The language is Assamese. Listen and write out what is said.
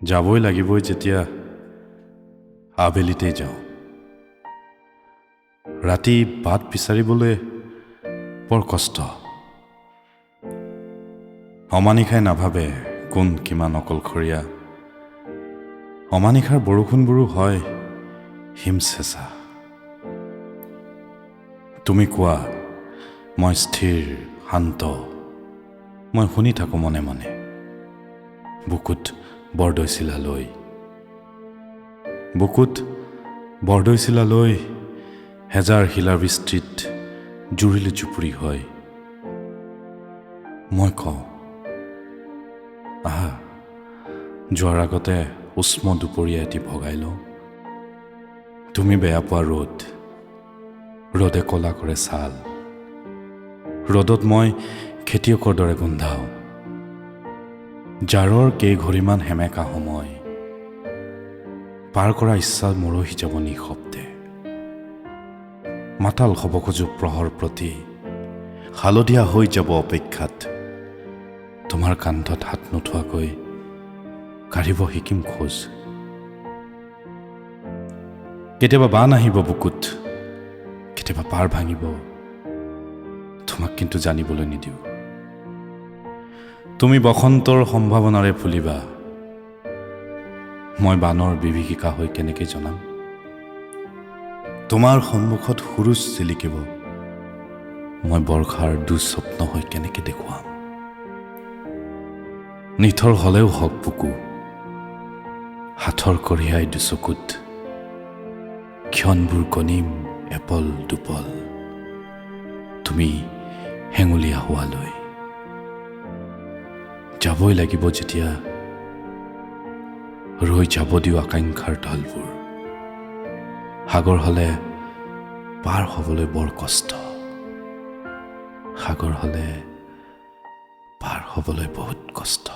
যাবই লাগিবই যেতিয়া আবেলিতে যাওঁ ৰাতি বাট বিচাৰিবলৈ বৰ কষ্ট অমানিশাই নাভাবে কোন কিমান অকলশৰীয়া অমানিশাৰ বৰষুণবোৰো হয় হিমচেঁচা তুমি কোৱা মই স্থিৰ শান্ত মই শুনি থাকোঁ মনে মনে বুকুত বৰদৈচিলা লৈ হেজাৰ শিলাৰ বিস্তৃত জুৰিলে জুপুৰি হয় মই কওঁ আহা যোৱাৰ আগতে উষ্ম দুপৰীয়া এটি ভগাই লওঁ তুমি বেয়া পোৱা ৰ'দে কলা কৰে ছাল ৰ'দত মই খেতিয়কৰ দৰে গোন্ধাওঁ জাৰৰ কেইঘড়ীমান সেমেকা সময় পাৰ কৰা ইচ্ছা মৰহি যাব নিশব্দে মাতাল হ'ব খোজো প্ৰহৰ প্ৰতি হালধীয়া হৈ যাব অপেক্ষাত তোমাৰ কান্ধত হাত নোথোৱাকৈ কাঢ়িব শিকিম খোজ কেতিয়াবা বান আহিব বুকুত কেতিয়াবা পাৰ ভাঙিব তোমাক কিন্তু জানিবলৈ নিদিওঁ তুমি বসন্তৰ সম্ভাৱনাৰে ফুলিবা মই বানৰ বিভীষিকা হৈ কেনেকৈ জনাম তোমাৰ সন্মুখত সুৰুজ জিলিকিব মই বৰ্ষাৰ দুঃস্বপ্ন হৈ কেনেকৈ দেখুৱাম নিথৰ হলেও হওক বুকু হাতৰ কঢ়িয়াই দুচকুত ক্ষণবোৰ গণিম এপল দুপল তুমি হেঙুলীয়া হোৱালৈ যাবই লাগিব যেতিয়া ৰৈ যাব দিও আকাংক্ষাৰ ঢলবোৰ সাগৰ হলে পাৰ হ'বলৈ বৰ কষ্ট সাগৰ হলে পাৰ হ'বলৈ বহুত কষ্ট